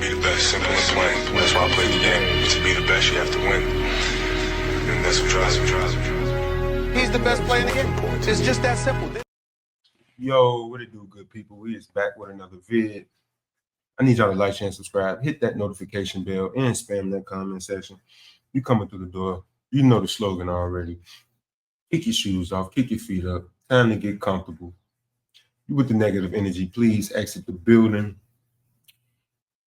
to be the best, simple and plain. That's why I play the game. To be the best, you have to win. And that's what drives me. He's the best player in the game. It's just that simple. Yo, what it do, good people? We is back with another vid. I need y'all to like, share, and subscribe. Hit that notification bell and spam that comment section. You coming through the door. You know the slogan already. Kick your shoes off. Kick your feet up. Time to get comfortable. You with the negative energy, please exit the building.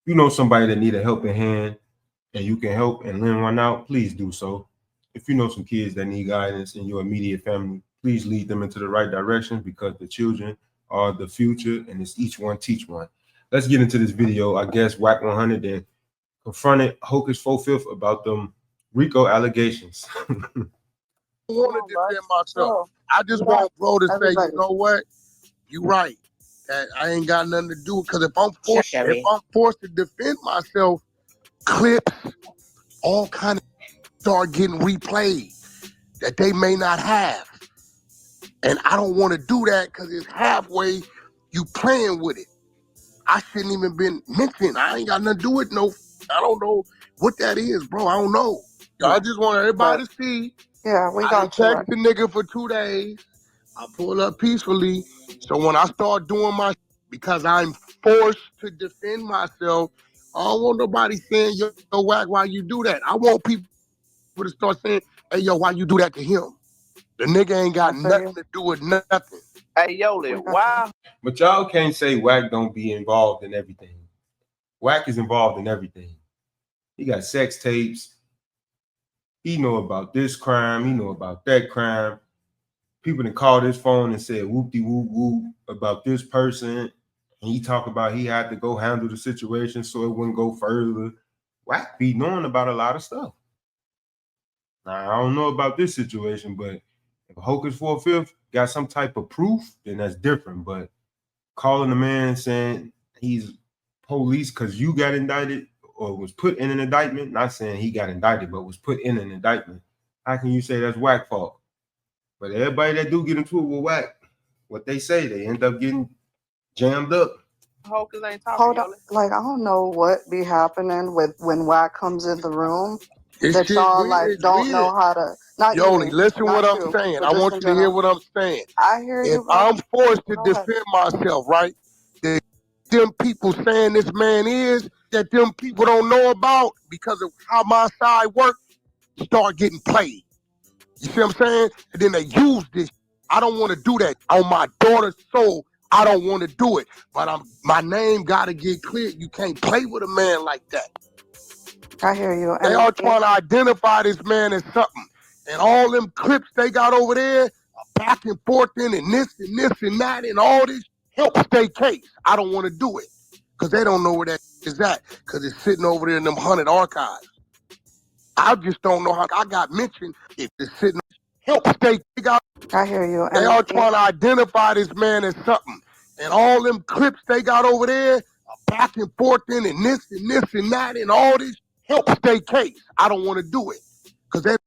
You know somebody that need a helping hand and you can help and lend one out, please do so. If you know some kids that need guidance in your immediate family, please lead them into the right direction because the children are the future and it's each one teach one. Let's get into this video. I guess Wack 100 then confronted Hocus 4/5 about them Rico allegations. I want to defend myself. I just want bro to say, you know what? You right. That I ain't got nothing to do because if I'm forced to defend myself, clips, all kind of start getting replayed that they may not have. And I don't want to do that because it's halfway you playing with it. I shouldn't even been mentioned. I ain't got nothing to do with I don't know what that is, bro. I don't know. I just want everybody to see. Yeah, we got text the nigga for 2 days. I pull up peacefully. So when I start doing because I'm forced to defend myself, I don't want nobody saying, yo, Wack, why you do that? I want people to start saying, hey, yo, why you do that to him? The nigga ain't got nothing to do with nothing. Hey, Yoli, why? But y'all can't say Wack don't be involved in everything. Wack is involved in everything. He got sex tapes. He know about this crime. He know about that crime. People that called his phone and said whoop-de-whoop-whoop about this person. And he talked about he had to go handle the situation so it wouldn't go further. Wack be knowing about a lot of stuff. Now, I don't know about this situation, but if Hocus 4/5 got some type of proof, then that's different. But calling a man saying he's police because you got indicted or was put in an indictment, not saying he got indicted, but was put in an indictment, how can you say that's Wack fault? But everybody that do get into it with Wack, what they say, they end up getting jammed up. Hocus ain't talking. Hold on. Like, I don't know what be happening with when Wack comes in the room. That y'all like don't know how to. Not Yoli, listen not what I'm you, saying. but I just want in you to hear general. what I'm saying. I hear If you. I'm forced to Go ahead. defend myself, right? Them people saying this man is that them people don't know about because of how my side works start getting played. You see what I'm saying? And then they use this. I don't want to do that on my daughter's soul. I don't want to do it. But my name got to get clear. You can't play with a man like that. I hear you. They are trying to identify this man as something. And all them clips they got over there, back and forth and this and this and that and all this, helps their case. I don't want to do it because they don't know where that is at because it's sitting over there in them 100 archives. I just don't know how I got mentioned. If it's sitting, helps they got. I hear you. They are trying to identify this man as something. And all them clips they got over there, back and forth and this and this and that and all this, helps their case. I don't want to do it because they.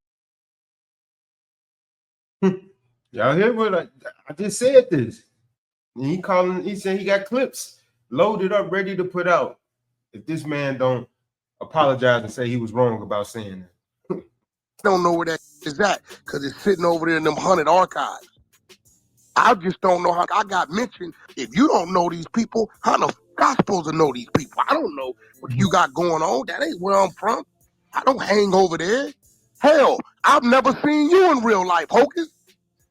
Y'all hear what I just said this. And he said he got clips loaded up, ready to put out. If this man don't apologize and say he was wrong about saying that. Don't know where that is at because it's sitting over there in them 100 archives. I just don't know how I got mentioned. If you don't know these people, how the I supposed to know these people? I don't know what you got going on. That ain't where I'm from. I don't hang over there. Hell, I've never seen you in real life, Hocus.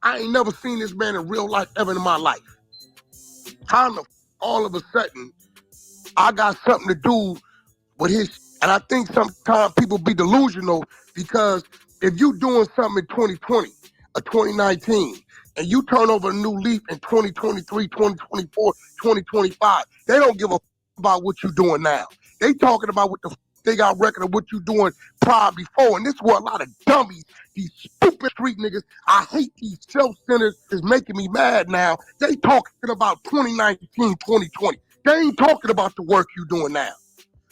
I ain't never seen this man in real life ever in my life. How the all of a sudden I got something to do with his, and I think sometimes people be delusional because if you doing something in 2020 or 2019 and you turn over a new leaf in 2023, 2024, 2025, they don't give a about what you doing now. They talking about what the they got record of what you doing prior before, and this is what a lot of dummies, these stupid street niggas, I hate these self-centered is making me mad now. They talking about 2019, 2020. They ain't talking about the work you doing now.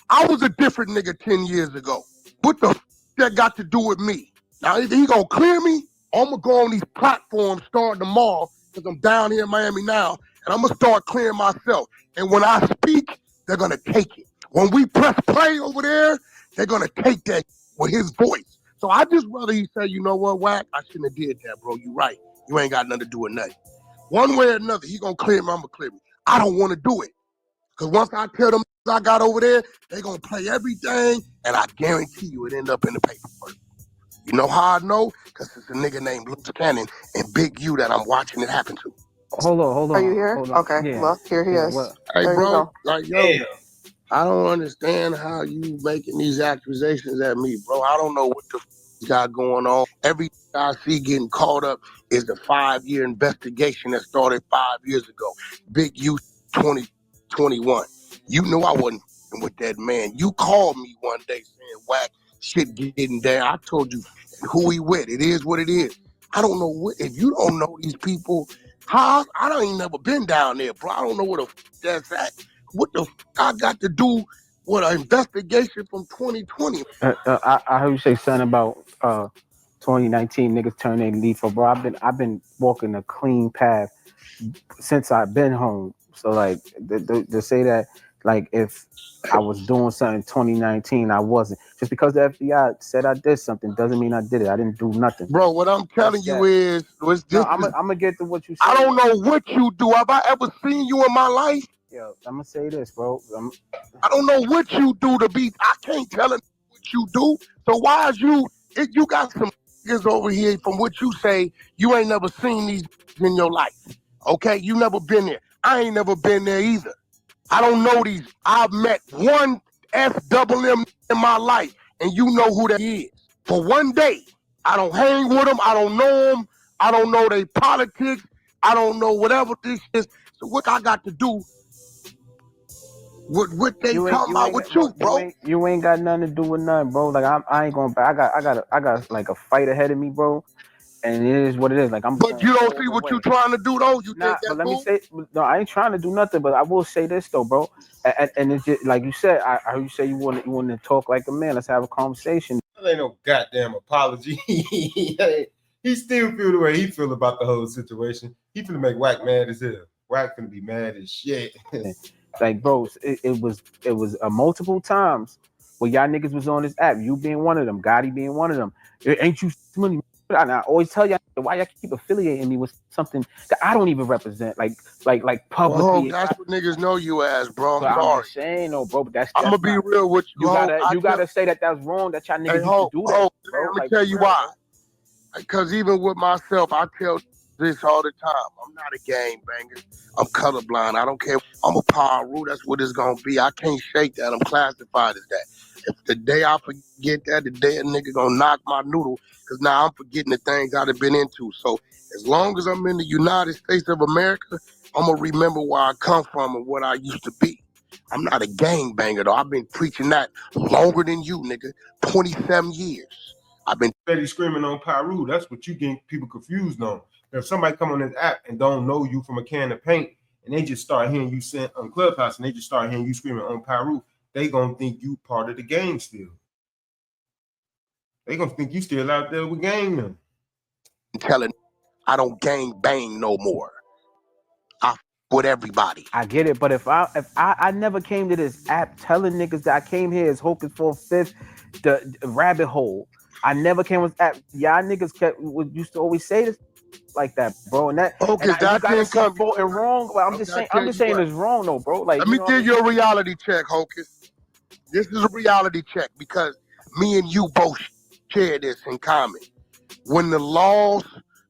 I was a different nigga 10 years ago. What the that got to do with me? Now, either he gonna clear me, or I'm gonna go on these platforms starting tomorrow, because I'm down here in Miami now, and I'm gonna start clearing myself. And when I speak, they're gonna take it. When we press play over there, they're gonna take that with his voice. So I just rather he say, you know what, Wack, I shouldn't have did that, bro. You right. You ain't got nothing to do with nothing. One way or another, he gonna clear me, I'm gonna clear me. I don't want to do it. Because once I tell them I got over there, they gonna play everything, and I guarantee you it end up in the paperwork. You know how I know? Because it's a nigga named Luke Cannon and Big U that I'm watching it happen to. Hold on. Are you here? Okay, Yeah. look, here he is. What? Hey, there bro, like, yo, I don't understand how you making these accusations at me, bro. I don't know what the got going on. Everything I see getting caught up is the 5-year investigation that started 5 years ago. Big U 2021. You knew I wasn't with that man. You called me one day saying, Wack, shit getting down. I told you who he with. It is what it is. I don't know what, if you don't know these people, how I don't even never been down there, bro. I don't know where the that's at. What the I got to do with an investigation from 2020? I heard you say something about 2019 niggas turn their leaf. Bro, I've been walking a clean path since I've been home. So like to say that like if I was doing something in 2019, I wasn't. Just because the FBI said I did something doesn't mean I did it. I didn't do nothing. Bro, what I'm telling you is I'm gonna get to what you said. I don't know what you do. Have I ever seen you in my life? Yo, I'm gonna say this, bro. I don't know what you do to be. I can't tell him what you do. So why is you? If you got some niggas over here from what you say, you ain't never seen these in your life. Okay, you never been there. I ain't never been there either. I don't know these. I've met one FWM in my life, and you know who that is. For one day, I don't hang with them. I don't know them. I don't know their politics. I don't know whatever this is. So what I got to do? What they talking about with you, bro? You ain't got nothing to do with nothing, bro. Like I ain't going back. I got like a fight ahead of me, bro. And it is what it is. Like I'm. But you don't see what you trying to do though. You think but let me say, no, I ain't trying to do nothing. But I will say this though, bro. And it's just like you said. I heard you say you want to talk like a man. Let's have a conversation. That ain't no goddamn apology. He still feel the way he feel about the whole situation. He finna make Wack mad as hell. Wack finna be mad as shit. Like, bro, it was multiple times where y'all niggas was on this app. You being one of them, Gotti being one of them. Ain't you money? And I always tell y'all why y'all keep affiliating me with something that I don't even represent, like publicly. Oh, that's what niggas know you as, bro. I'm sorry. sorry. I'm saying, no, bro, but I'm gonna be real with you. You gotta say that that's wrong. That y'all niggas used to do that. Bro. Let me tell you why. Because even with myself, I tell this all the time. I'm not a gang banger. I'm colorblind. I don't care. I'm a power rule. That's what it's gonna be. I can't shake that. I'm classified as that. If the day I forget that, the day a nigga gonna knock my noodle, because now I'm forgetting the things I'd have been into. So as long as I'm in the United States of America, I'm gonna remember where I come from and what I used to be. I'm not a gang banger though. I've been preaching that longer than you, nigga. 27 years. I've been steady screaming on Pyru. That's what you get people confused on. If somebody come on this app and don't know you from a can of paint, and they just start hearing you sing on Clubhouse, and they just start hearing you screaming on Pyru, they gonna think you part of the game still. They gonna think you still out there with gang them. Telling I don't gang bang no more. I with everybody. I get it, but if I never came to this app telling niggas that I came here as Hocus for fifth, the rabbit hole. I never came with app. Y'all niggas used to always say this like that, bro. And that that didn't come and wrong. But I'm just saying it's wrong though, bro. Like let me give you a reality check, Hocus. This is a reality check because me and you both share this in common. When the laws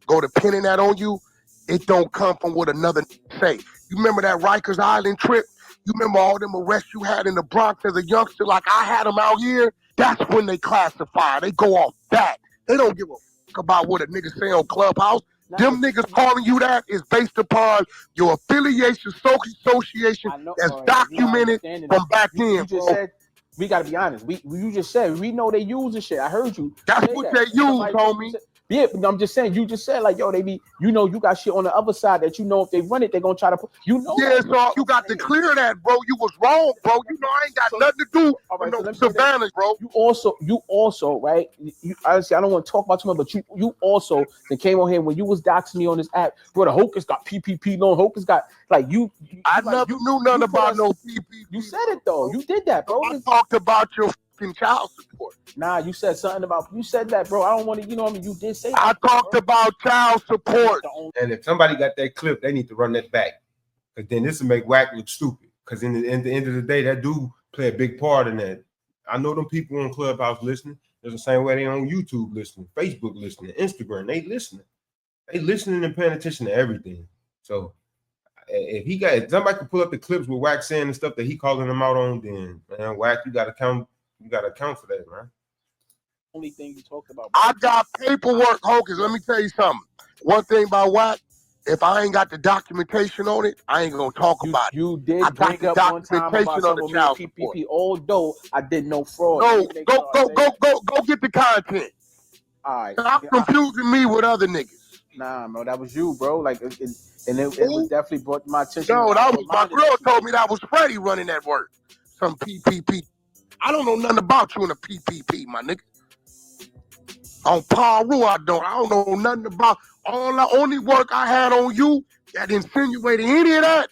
go to pinning that on you, it don't come from what another say. You remember that Rikers Island trip? You remember all them arrests you had in the Bronx as a youngster like I had them out here? That's when they classify. They go off that. They don't give a fuck about what a nigga say on Clubhouse. Them niggas calling you that is based upon your affiliation, association that's documented from back then. You just said, we gotta be honest. You just said we know they use this shit. I heard you. That's what they use, homie. Yeah, but I'm just saying. You just said like, yo, they be, you know, you got shit on the other side that you know if they run it, they're gonna try to put. You know. Yeah, so you got to clear that, bro. You was wrong, bro. You know I ain't got nothing to do with no Savannah, bro. You also, right? You honestly, I don't want to talk about too much, but you also that came on here when you was doxing me on this app, bro. The Hocus got PPP loan. Hocus got like you. I never knew nothing about no PPP. You said it though. You did that, bro. I talked about your fucking child support. Nah, you said something about you said that, bro. I don't want to, you know what I mean? You did say that. I talked about child support. And if somebody got that clip, they need to run that back. Because then this will make Wack look stupid. Because in the end of the day, that do play a big part in that. I know them people on Clubhouse listening. There's the same way they on YouTube listening, Facebook listening, Instagram, they listening. They listening and paying attention to everything. So if somebody could pull up the clips with Wack saying the stuff that he calling them out on, then man, Wack, you gotta account for that, man. Only thing you talked about. I got paperwork, Hocus. Let me tell you something. One thing about Wack, if I ain't got the documentation on it, I ain't gonna talk about it. You did I bring got up the one time documentation about on the child PPP, support. although I did no fraud. No, go get the content. All right. Stop confusing me with other niggas. Nah, bro, that was you, bro. Like, it was definitely brought to my attention. No, that was my girl told me that was Freddie running that work. Some PPP. I don't know nothing about you in a PPP, my nigga. On Paru, I don't know nothing about. The only work I had on you that insinuated any of that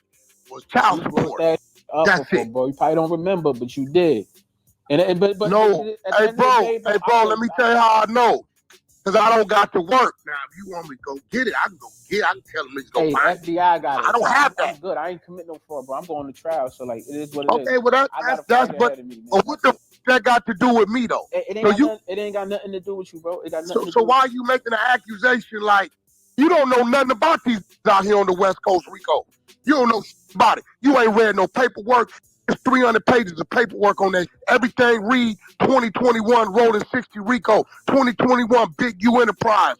was child support. That's it, bro. You probably don't remember, but you did. But no, hey, bro, let me tell you how I know. Because I don't got to work. Now, if you want me to go get it, I can go get it. I can tell them niggas go find it. FBI got it. I don't have that. I'm good. I ain't commit no fraud, bro. I'm going to trial, so like it is what it is. Okay, well that's but what the that got to do with me though? It ain't got nothing to do with you, bro. It got nothing. So why are you making an accusation like you don't know nothing about these out here on the West Coast, Rico? You don't know about it. You ain't read no paperwork. There's 300 pages of paperwork on that. Everything read 2021 rolling 60 Rico, 2021 Big U Enterprise,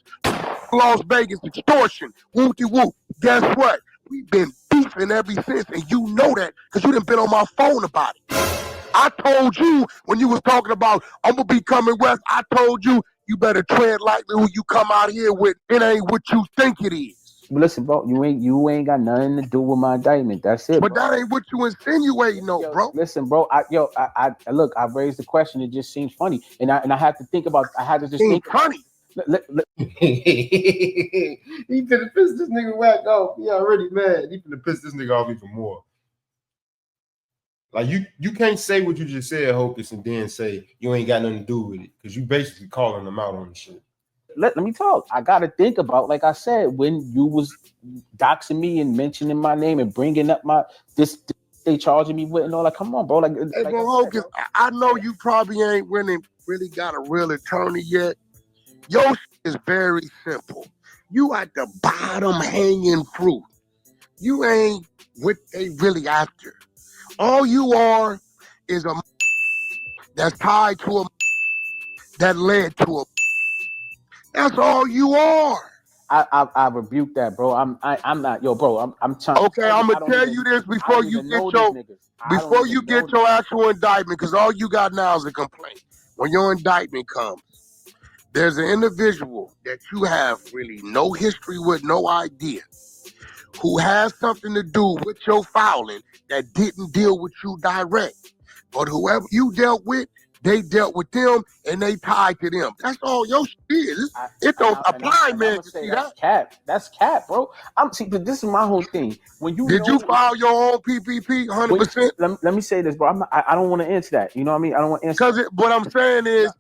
Las Vegas extortion, whoopty-whoop. Guess what? We've been beefing ever since, and you know that because you done been on my phone about it. I told you when you was talking about I'm gonna be coming west, I told you you better tread lightly who you come out here with. It ain't what you think it is. Listen, bro, you ain't got nothing to do with my indictment. That's it. But bro. That ain't what you insinuating, though, bro. Listen, bro. I look. I raised the question. It just seems funny, and I had to think about. I had to just think. Funny. He finna piss this nigga Wack off. He already mad. He finna piss this nigga off even more. Like you can't say what you just said, Hocus, and then say you ain't got nothing to do with it because you basically calling them out on the shit. Let me talk. I gotta think about, like I said, when you was doxing me and mentioning my name and bringing up this they charging me with and all that. Come on, bro. Like, hey, bro, Hocus, I know you probably ain't really got a real attorney yet. Your shit is very simple. You at the bottom hanging fruit. You ain't what they really after. All you are is a that's tied to a that led to a. That's all you are. I rebuke that, bro. I'm not, yo, bro. I'm trying. Okay, I'm gonna tell you this before you get your actual indictment, because all you got now is a complaint. When your indictment comes, there's an individual that you have really no history with, no idea, who has something to do with your fouling that didn't deal with you direct, but whoever you dealt with. They dealt with them and they tied to them. That's all your shit is. It don't apply, man. You see that? Cap. That's cap, bro. This is my whole thing. When you did you file your own PPP 100%? Let me say this, bro. I don't want to answer that. You know what I mean? I don't want to answer. Because what I'm saying is,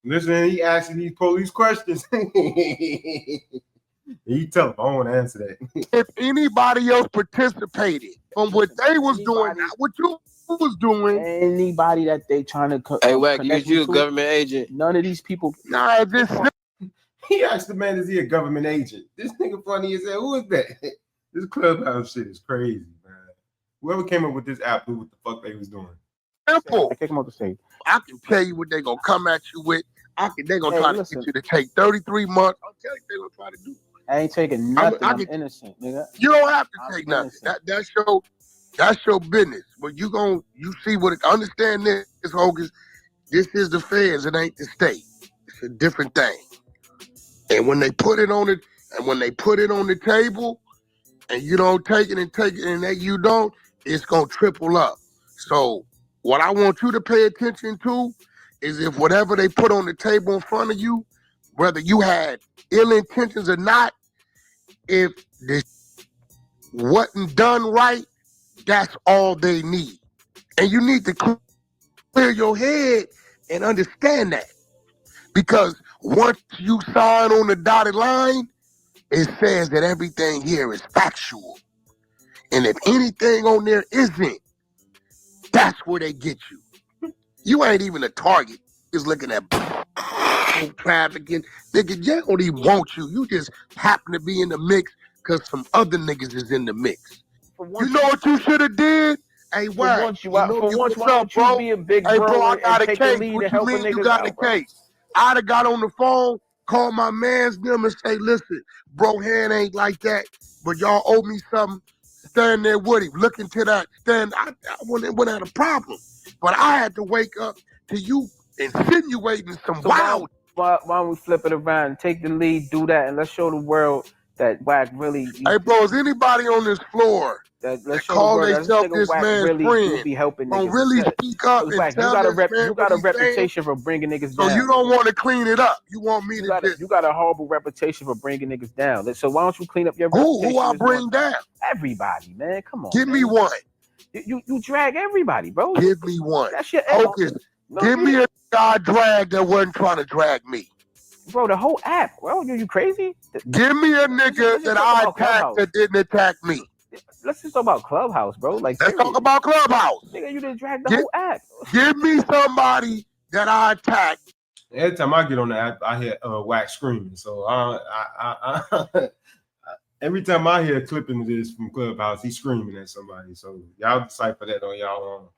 listen, he asking these police questions. You tell him I don't want to answer that. If anybody else participated from what they was doing, not what you was doing. Anybody that they trying to hey, Wack, you a government agent? None of these people. Nah, he asked the man, is he a government agent? This nigga funny as hell. Who is that? This Clubhouse shit is crazy, man. Whoever came up with this app knew what the fuck they was doing. Simple. I came up to say. I can tell you what they gonna come at you with. They gonna try to get you to take 33 months. I'll tell you what they gonna try to do. I ain't taking nothing. I'm innocent, nigga. You don't have to take nothing. That's your business. But you see what understand this, Hocus. This is the feds, it ain't the state. It's a different thing. And when they put it on the table, and you don't take it and that you don't, it's gonna triple up. So what I want you to pay attention to is if whatever they put on the table in front of you, whether you had ill intentions or not, if this wasn't done right, that's all they need. And you need to clear your head and understand that. Because once you sign on the dotted line, it says that everything here is factual. And if anything on there isn't, that's where they get you. You ain't even a target. Just looking at trafficking. Nigga, they don't even want you. You just happen to be in the mix because some other niggas is in the mix. You know what you should have did? Hey, Wack, why don't you be a big hey, bro, I and got a take the case. lead What and you help a mean you niggas got out, a bro? case? I'd have got on the phone, called my mans them and say, listen, bro, hand ain't like that, but y'all owe me something. Stand there with him. Look into that. I wouldn't have a problem. But I had to wake up to you insinuating some wild. Why don't we flip it around, take the lead, do that, and let's show the world that Wack really. Hey, bro, is anybody on this floor that call themselves this man's really friend be helping don't niggas really speak up and Wack, tell you got a reputation for bringing niggas down. So you don't want to clean it up. You want me to you got a horrible reputation for bringing niggas down. So why don't you clean up your reputation? Who I bring down? Everybody, man. Come on. Give me one. You drag everybody, bro. Give me one. That's your Hocus. Give me a guy drag that wasn't trying to drag me. Bro, the whole app, bro. You crazy? Give me a nigga that I attacked that didn't attack me. Let's just talk about Clubhouse, bro. Like, let's talk about Clubhouse. Nigga, you didn't drag the whole app. Give me somebody that I attacked. Every time I get on the app, I hear Wack screaming. So every time I hear a clipping of this from Clubhouse, he's screaming at somebody. So y'all decipher that on y'all own.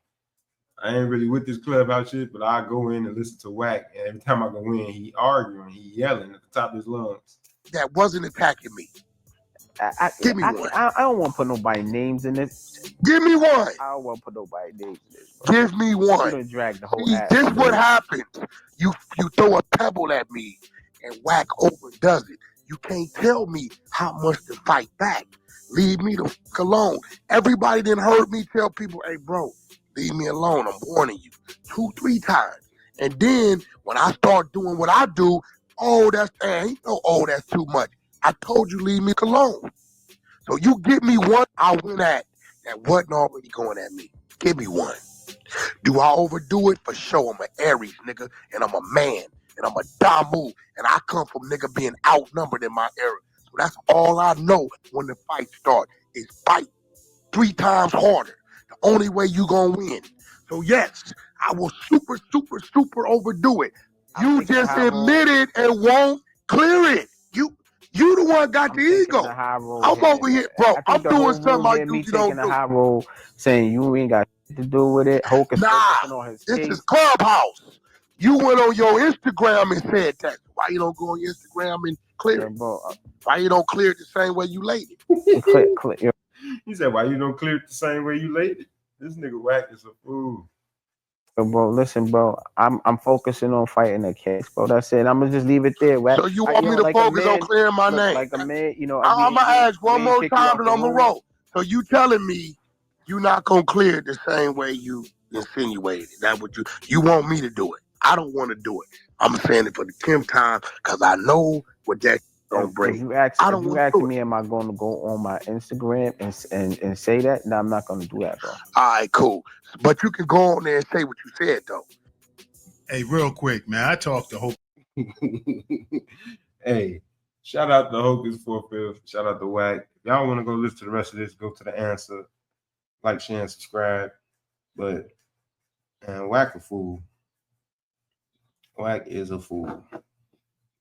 I ain't really with this Clubhouse shit, but I go in and listen to Wack, and every time I go in, he arguing, he yelling at the top of his lungs. That wasn't attacking me. Give me one. I don't want to put nobody names in this. Give me one. I don't want to put nobody names in this. Bro. Give me one. You done drag the whole app. This what happens. You throw a pebble at me, and Wack overdoes it. You can't tell me how much to fight back. Leave me the fuck alone. Everybody done heard me tell people, hey, bro, leave me alone. I'm warning you 2-3 times. And then when I start doing what I do, that's too much. I told you leave me alone. So you give me one I went at that wasn't already going at me. Give me one. Do I overdo it? For sure. I'm an Aries, nigga, and I'm a man, and I'm a Damu, and I come from nigga being outnumbered in my era. So that's all I know when the fight starts is fight 3 times harder. The only way you gonna win. So yes, I will super overdo it. You just admit it and won't clear it. You the one got the ego. I'm over here, bro. I'm doing something like you don't do. High roll, saying you ain't got to do with it. Hocus this is Clubhouse. You went on your Instagram and said that. Why you don't go on your Instagram and clear it? Bro, why you don't clear it the same way you laid it? He said, why you don't clear it the same way you laid it? This nigga Wack is a fool. Bro, listen, bro. I'm focusing on fighting the case, bro. That's it. I'm gonna just leave it there. Wack. So you want me to focus on clearing my name? Like a man, I'm gonna ask one more time and I'm gonna roll. So you telling me you not gonna clear it the same way you insinuated? That what you want me to do it? I don't want to do it. I'm saying it for the 10th time because I know what that don't bring. If you ask me, am I going to go on my Instagram and say that? No, I'm not going to do that, bro. All right, cool. But you can go on there and say what you said, though. Hey, real quick, man. I talked to Hocus. Hey, shout out to Hocus 4/5. Shout out to Wack. If y'all want to go listen to the rest of this, go to the answer. Like, share, and subscribe. But Wack a fool. Wack is a fool.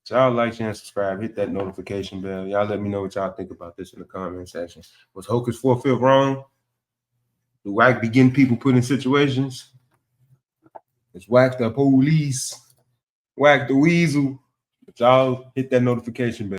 So y'all like, share, and subscribe. Hit that notification bell. Y'all let me know what y'all think about this in the comment section. Was Hocus 4/5 wrong? Do Wack be getting people put in situations? Is Wack the police? Wack the weasel? But y'all hit that notification bell.